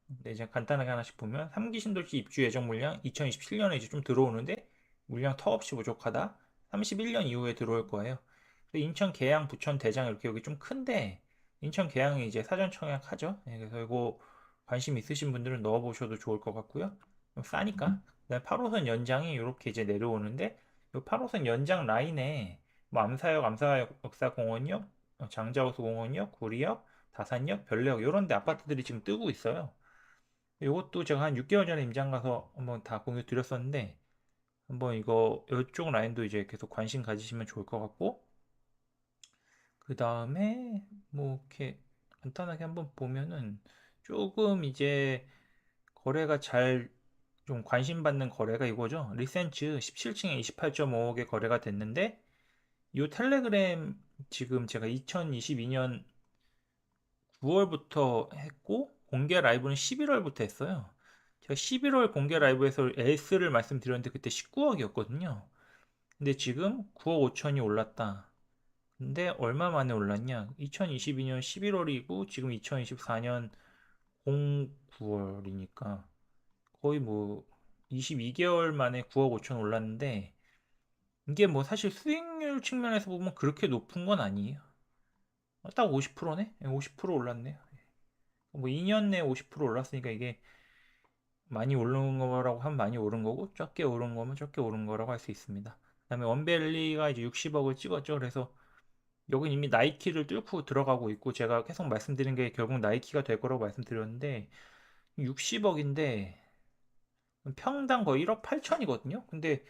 근데 이제 간단하게 하나씩 보면 3기 신도시 입주 예정 물량 2027년에 이제 좀 들어오는데 물량 턱없이 부족하다. 31년 이후에 들어올 거예요. 인천 계양, 부천 대장 이렇게 여기 좀 큰데 인천 계양이 이제 사전 청약하죠. 그래서 이거 관심 있으신 분들은 넣어보셔도 좋을 것 같고요. 좀 싸니까. 그다음에 8호선 연장이 이렇게 이제 내려오는데 이 8호선 연장 라인에 뭐 암사역, 암사역 역사공원역, 장자호수 공원역, 구리역, 다산역, 별내역 이런 데 아파트들이 지금 뜨고 있어요. 이것도 제가 한 6개월 전에 임장 가서 한번 다 공유 드렸었는데 한번 이쪽 라인도 이제 계속 관심 가지시면 좋을 것 같고 그 다음에 뭐 이렇게 간단하게 한번 보면은 조금 이제 거래가 잘 좀 관심 받는 거래가 이거죠. 리센츠 17층에 28.5억에 거래가 됐는데 이 텔레그램 지금 제가 2022년 9월부터 했고 공개 라이브는 11월부터 했어요. 제가 11월 공개 라이브에서 S를 말씀드렸는데 그때 19억이었거든요. 근데 지금 9억 5천이 올랐다. 근데 얼마 만에 올랐냐? 2022년 11월이고 지금 2024년 09월이니까 거의 뭐 22개월 만에 9억 5천 올랐는데 이게 뭐 사실 수익률 측면에서 보면 그렇게 높은 건 아니에요. 딱 50%네? 50% 올랐네요. 뭐 2년 내에 50% 올랐으니까 이게 많이 오른 거라고 하면 많이 오른 거고 적게 오른 거면 적게 오른 거라고 할 수 있습니다. 그다음에 원벨리가 이제 60억을 찍었죠. 그래서 여긴 이미 나이키를 뚫고 들어가고 있고 제가 계속 말씀드린 게 결국 나이키가 될 거라고 말씀드렸는데 60억인데 평당 거의 1억 8천이거든요. 근데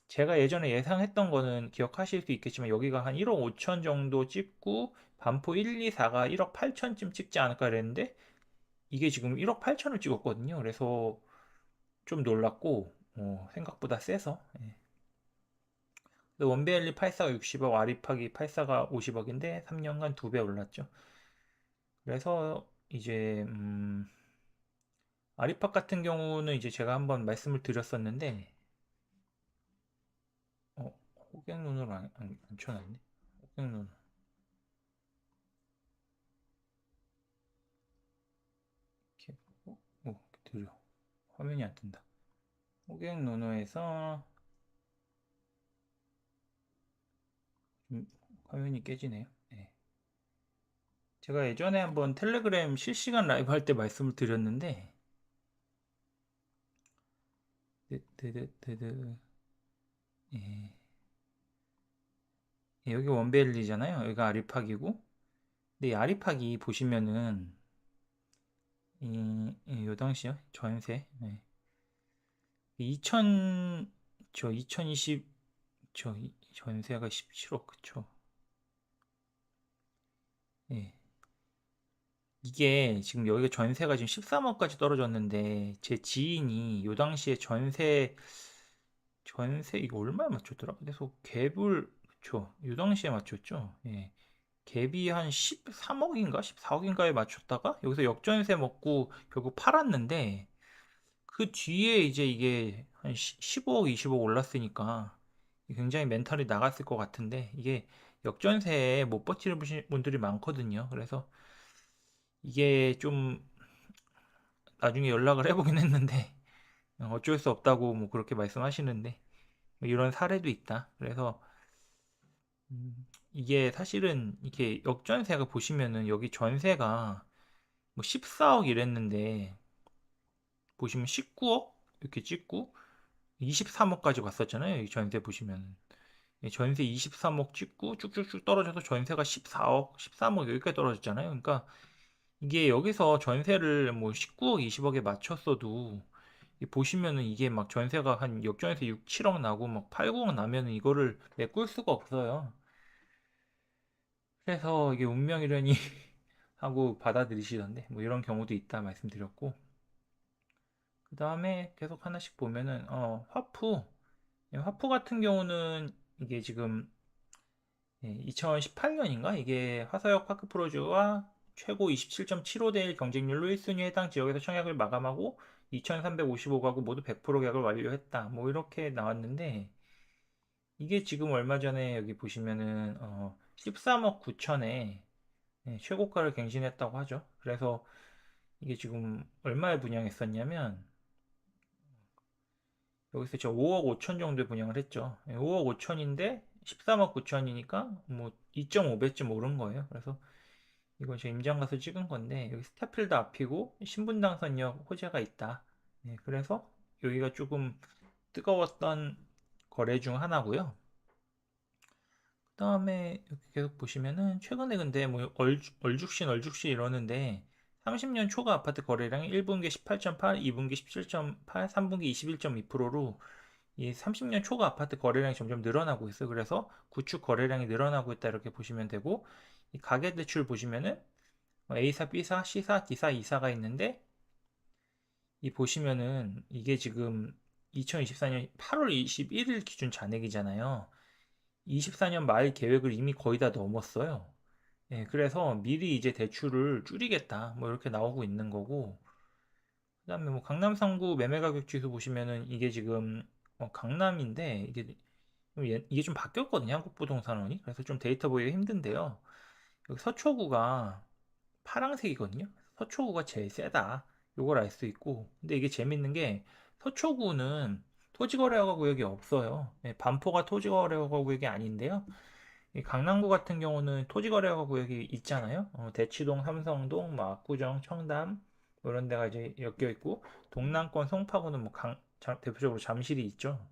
제가 예전에 예상했던 거는 기억하실 수 있겠지만 여기가 한 1억 5천 정도 찍고 반포 1, 2, 4가 1억 8천쯤 찍지 않을까 그랬는데 이게 지금 1억 8천을 찍었거든요. 그래서 좀 놀랐고 생각보다 세서 원베일리 84가 60억, 아리파기 84가 50억인데 3년간 2배 올랐죠. 그래서 이제 아리팍 같은 경우는 이제 제가 한번 말씀을 드렸었는데 어, 호갱론으로 안 쳐놨네. 호갱론 이렇게 드려 화면이 안 뜬다. 호갱노노에서 화면이 깨지네요. 네. 제가 예전에 한번 텔레그램 실시간 라이브 할 때 말씀을 드렸는데 드드드드 예. 여기 원베일리잖아요. 여기가 아리팍이고 근데 이 아리팍이 보시면은 요 당시요 전세 2000 저 2020 저 전세가 17억 그쵸? 예. 이게 지금 여기가 전세가 지금 13억까지 떨어졌는데 제 지인이 요 당시에 전세 이거 얼마에 맞췄더라? 그래서 갭을 그쵸? 요 당시에 맞췄죠. 예. 갭이 한 13억인가 14억인가에 맞췄다가 여기서 역전세 먹고 결국 팔았는데 그 뒤에 이제 이게 한 15억 20억 올랐으니까 굉장히 멘탈이 나갔을 것 같은데 이게 역전세에 못 버티는 분들이 많거든요. 그래서 이게 좀 나중에 연락을 해보긴 했는데 어쩔 수 없다고 뭐 그렇게 말씀하시는데 뭐 이런 사례도 있다. 그래서 이게 사실은 이렇게 역전세가 보시면은 여기 전세가 뭐 14억 이랬는데 보시면 19억 이렇게 찍고 23억까지 갔었잖아요. 이 전세 보시면 전세 23억 찍고 쭉쭉쭉 떨어져서 전세가 14억, 13억 여기까지 떨어졌잖아요. 그러니까 이게 여기서 전세를 뭐 19억, 20억에 맞췄어도 보시면은 이게 막 전세가 한 역전세 6, 7억 나고 막 8, 9억 나면은 이거를 메꿀 수가 없어요. 그래서 이게 운명이려니 하고 받아들이시던데 뭐 이런 경우도 있다 말씀드렸고 그 다음에 계속 하나씩 보면은 화푸 같은 경우는 이게 지금 2018년인가 이게 화서역 파크 프로즈와 최고 27.75대 1 경쟁률로 1순위 해당 지역에서 청약을 마감하고 2,355가구 모두 100% 계약을 완료했다. 뭐 이렇게 나왔는데 이게 지금 얼마 전에 여기 보시면은 13억 9천에 최고가를 갱신했다고 하죠. 그래서 이게 지금 얼마에 분양했었냐면 여기서 제가 5억 5천 정도에 분양을 했죠. 5억 5천인데 13억 9천이니까 뭐 2.5배쯤 오른 거예요. 그래서 이건 제가 임장 가서 찍은 건데 여기 스타필드 앞이고 신분당선역 호재가 있다. 네, 그래서 여기가 조금 뜨거웠던 거래 중 하나고요. 그 다음에 이렇게 계속 보시면은 최근에 근데 뭐 얼죽신 이러는데 30년 초과 아파트 거래량이 1분기 18.8, 2분기 17.8, 3분기 21.2%로 이 30년 초과 아파트 거래량이 점점 늘어나고 있어요. 그래서 구축 거래량이 늘어나고 있다 이렇게 보시면 되고 이 가계대출 보시면은 A사, B사, C사, D사, E사가 있는데 이 보시면은 이게 지금 2024년 8월 21일 기준 잔액이잖아요. 24년 말 계획을 이미 거의 다 넘었어요. 예, 그래서 미리 이제 대출을 줄이겠다. 뭐 이렇게 나오고 있는 거고. 그다음에 뭐 강남 상구 매매 가격 지수 보시면은 이게 지금 강남인데 이게 좀 바뀌었거든요. 한국부동산원이. 그래서 좀 데이터 보기가 힘든데요. 여기 서초구가 파랑색이거든요. 서초구가 제일 세다. 요걸 알 수 있고. 근데 이게 재밌는 게 서초구는 토지거래허가 구역이 없어요. 예, 반포가 토지거래허가 구역이 아닌데요. 이 강남구 같은 경우는 토지거래허가 구역이 있잖아요. 대치동, 삼성동, 뭐 압구정, 청담 뭐 이런 데가 이제 엮여 있고 동남권 송파구는 뭐 대표적으로 잠실이 있죠.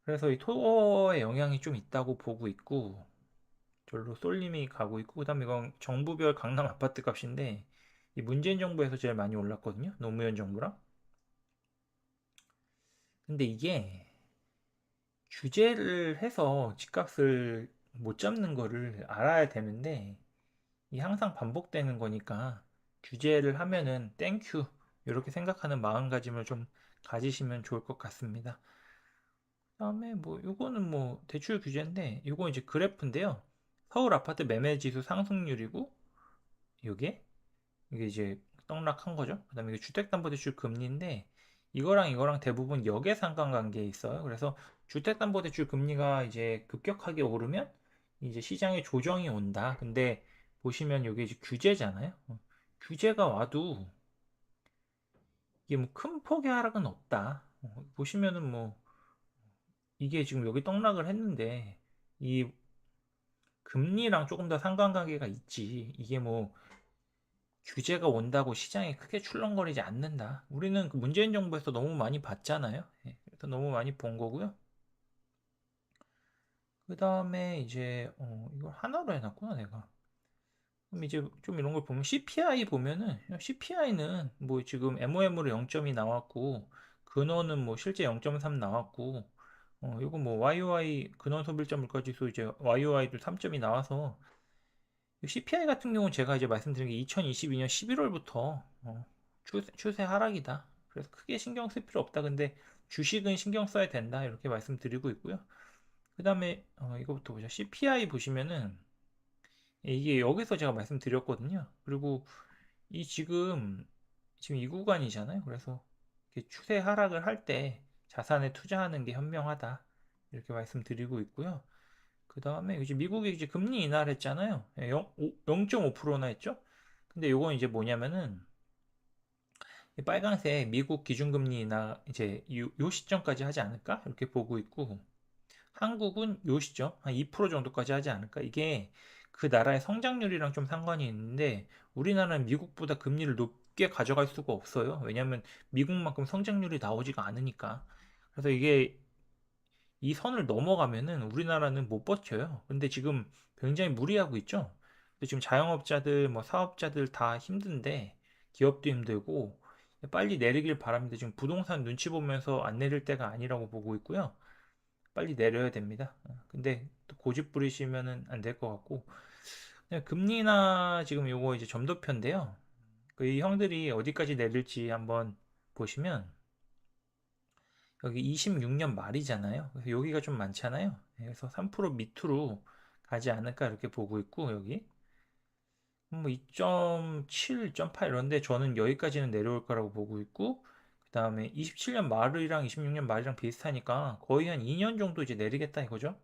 그래서 이 토어의 영향이 좀 있다고 보고 있고 절로 쏠림이 가고 있고 그다음에 이건 정부별 강남 아파트 값인데 이 문재인 정부에서 제일 많이 올랐거든요. 노무현 정부랑. 근데 이게 규제를 해서 집값을 못 잡는 거를 알아야 되는데 이 항상 반복되는 거니까 규제를 하면은 땡큐 이렇게 생각하는 마음가짐을 좀 가지시면 좋을 것 같습니다. 그다음에 뭐 요거는 뭐 대출 규제인데 요거 이제 그래프인데요. 서울 아파트 매매 지수 상승률이고 요게 이게 이제 떡락한 거죠. 그다음에 이게 주택담보대출 금리인데 이거랑 대부분 역의 상관관계에 있어요. 그래서 주택담보대출 금리가 이제 급격하게 오르면 이제 시장에 조정이 온다. 근데 보시면 이게 이제 규제잖아요. 규제가 와도 이게 뭐 큰 폭의 하락은 없다. 보시면은 뭐 이게 지금 여기 떡락을 했는데 이 금리랑 조금 더 상관관계가 있지. 이게 뭐 규제가 온다고 시장이 크게 출렁거리지 않는다. 우리는 그 문재인 정부에서 너무 많이 봤잖아요. 예, 그래서 너무 많이 본 거고요. 그 다음에 이제 이걸 하나로 해놨구나 내가. 그럼 이제 좀 이런 걸 보면 CPI 보면은 CPI는 뭐 지금 MOM으로 0.2 나왔고 근원은 뭐 실제 0.3 나왔고 이거 뭐 YOI 근원 소비자 물가지수 이제 YOI도 3점이 나와서 CPI 같은 경우는 제가 이제 말씀드린 게 2022년 11월부터 추세 하락이다. 그래서 크게 신경 쓸 필요 없다. 근데 주식은 신경 써야 된다. 이렇게 말씀드리고 있고요. 그 다음에 이거부터 보죠. CPI 보시면은 이게 여기서 제가 말씀드렸거든요. 그리고 이 지금 이 구간이잖아요. 그래서 이렇게 추세 하락을 할 때 자산에 투자하는 게 현명하다. 이렇게 말씀드리고 있고요. 그 다음에 이제 미국이 이제 금리 인하를 했잖아요. 0.5%나 했죠? 근데 요건 이제 뭐냐면은 이 빨간색 미국 기준금리 인하 이제 요 시점까지 하지 않을까? 이렇게 보고 있고 한국은 요 시점 한 2% 정도까지 하지 않을까? 이게 그 나라의 성장률이랑 좀 상관이 있는데 우리나라는 미국보다 금리를 높게 가져갈 수가 없어요. 왜냐하면 미국만큼 성장률이 나오지가 않으니까. 그래서 이게 이 선을 넘어가면은 우리나라는 못 버텨요. 근데 지금 굉장히 무리하고 있죠. 근데 지금 자영업자들, 뭐 사업자들 다 힘든데 기업도 힘들고 빨리 내리길 바랍니다. 지금 부동산 눈치 보면서 안 내릴 때가 아니라고 보고 있고요. 빨리 내려야 됩니다. 근데 또 고집 부리시면은 안 될 것 같고 그냥 금리나 지금 요거 이제 점도표인데요. 이 형들이 어디까지 내릴지 한번 보시면 여기 26년 말이잖아요. 그래서 여기가 좀 많잖아요. 그래서 3% 밑으로 가지 않을까 이렇게 보고 있고 여기 뭐 2.7, 2.8 이런데 저는 여기까지는 내려올 거라고 보고 있고 그 다음에 27년 말이랑 26년 말이랑 비슷하니까 거의 한 2년 정도 이제 내리겠다 이거죠.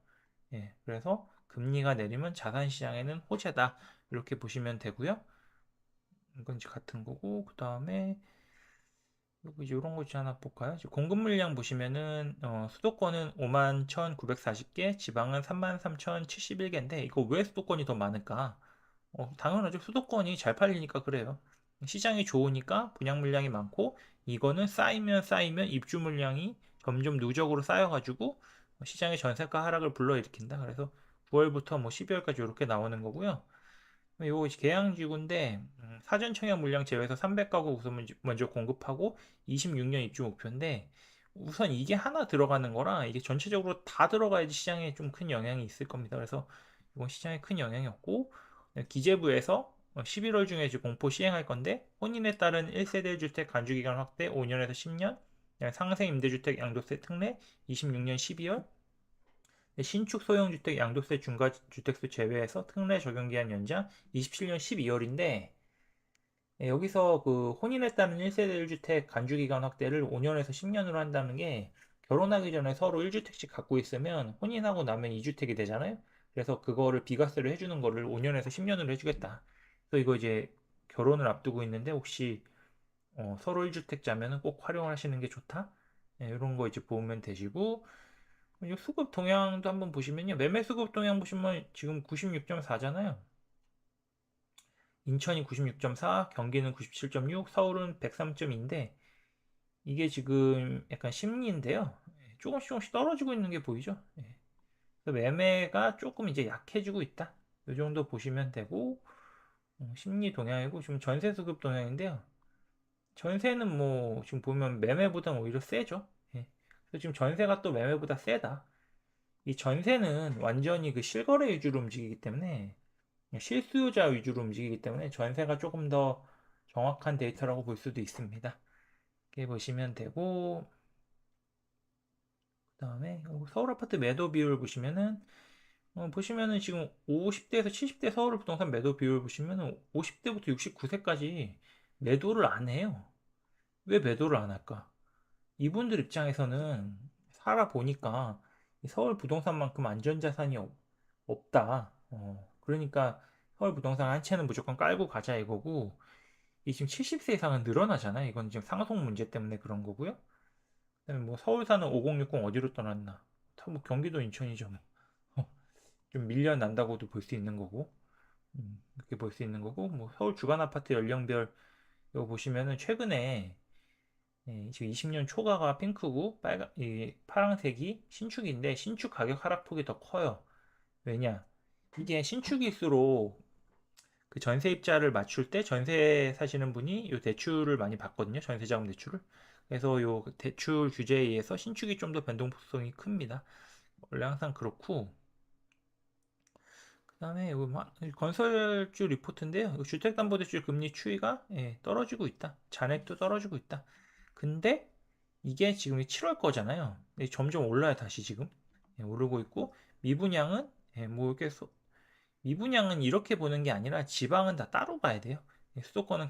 예, 그래서 금리가 내리면 자산 시장에는 호재다 이렇게 보시면 되고요. 이건 이제 같은 거고, 그 다음에 그리고 이제 이런 거 있지 하나 볼까요? 이제 공급 물량 보시면은 수도권은 51,940개, 지방은 33,071개인데 이거 왜 수도권이 더 많을까? 당연하죠. 수도권이 잘 팔리니까 그래요. 시장이 좋으니까 분양 물량이 많고 이거는 쌓이면 입주 물량이 점점 누적으로 쌓여가지고 시장의 전세가 하락을 불러일으킨다. 그래서 9월부터 뭐 12월까지 이렇게 나오는 거고요. 요거 계양지구인데 사전 청약 물량 제외해서 300가구 우선 먼저 공급하고 26년 입주 목표인데 우선 이게 하나 들어가는 거라 이게 전체적으로 다 들어가야지 시장에 좀 큰 영향이 있을 겁니다. 그래서 이건 시장에 큰 영향이 없고 기재부에서 11월 중에 이제 공포 시행할 건데 혼인에 따른 1세대 주택 간주기간 확대 5년에서 10년 상생 임대주택 양도세 특례 26년 12월 신축 소형주택 양도세 중과주택수 제외해서 특례 적용기한 연장 27년 12월인데 여기서 그 혼인에 따른 1세대 1주택 간주기간 확대를 5년에서 10년으로 한다는 게 결혼하기 전에 서로 1주택씩 갖고 있으면 혼인하고 나면 2주택이 되잖아요. 그래서 그거를 비과세를 해주는 거를 5년에서 10년으로 해주겠다. 그래서 이거 이제 결혼을 앞두고 있는데 혹시 서로 1주택자면은 꼭 활용하시는 게 좋다. 이런 거 이제 보면 되시고 이 수급 동향도 한번 보시면요. 매매 수급 동향 보시면 지금 96.4잖아요. 인천이 96.4, 경기는 97.6, 서울은 103.2인데 이게 지금 약간 심리인데요. 조금씩 떨어지고 있는 게 보이죠? 그래서 매매가 조금 이제 약해지고 있다. 이 정도 보시면 되고 심리 동향이고 지금 전세 수급 동향인데요. 전세는 뭐 지금 보면 매매보다 오히려 세죠. 그래서 지금 전세가 또 매매보다 세다. 이 전세는 완전히 그 실거래 위주로 움직이기 때문에 실수요자 위주로 움직이기 때문에 전세가 조금 더 정확한 데이터라고 볼 수도 있습니다. 이렇게 보시면 되고 그 다음에 서울 아파트 매도 비율 보시면은 보시면은 지금 50대에서 70대 서울 부동산 매도 비율 보시면은 50대부터 69세까지 매도를 안 해요. 왜 매도를 안 할까? 이분들 입장에서는 살아보니까 서울 부동산만큼 안전자산이 없다. 그러니까 서울 부동산 한 채는 무조건 깔고 가자 이거고, 이 지금 70세 이상은 늘어나잖아요. 이건 지금 상속 문제 때문에 그런 거고요. 그다음에 뭐 서울 사는 5060 어디로 떠났나? 다뭐 경기도 인천이죠. 뭐. 좀 밀려난다고도 볼 수 있는 거고, 이렇게 볼 수 있는 거고, 뭐 서울 주간 아파트 연령별 이거 보시면은 최근에 지금 20년 초과가 핑크고 이 파란색이 신축인데 신축 가격 하락폭이 더 커요. 왜냐? 이게 신축일수록 그 전세입자를 맞출 때 전세 사시는 분이 요 대출을 많이 받거든요. 전세자금 대출을. 그래서 요 대출 규제에 의해서 신축이 좀 더 변동성이 큽니다. 원래 항상 그렇고 그다음에 건설주 리포트인데요. 주택담보대출 금리 추이가 떨어지고 있다. 잔액도 떨어지고 있다. 근데 이게 지금 7월 거잖아요. 점점 올라요 다시 지금 오르고 있고 미분양은 뭐 이렇게 미분양은 이렇게 보는 게 아니라 지방은 다 따로 봐야 돼요. 수도권은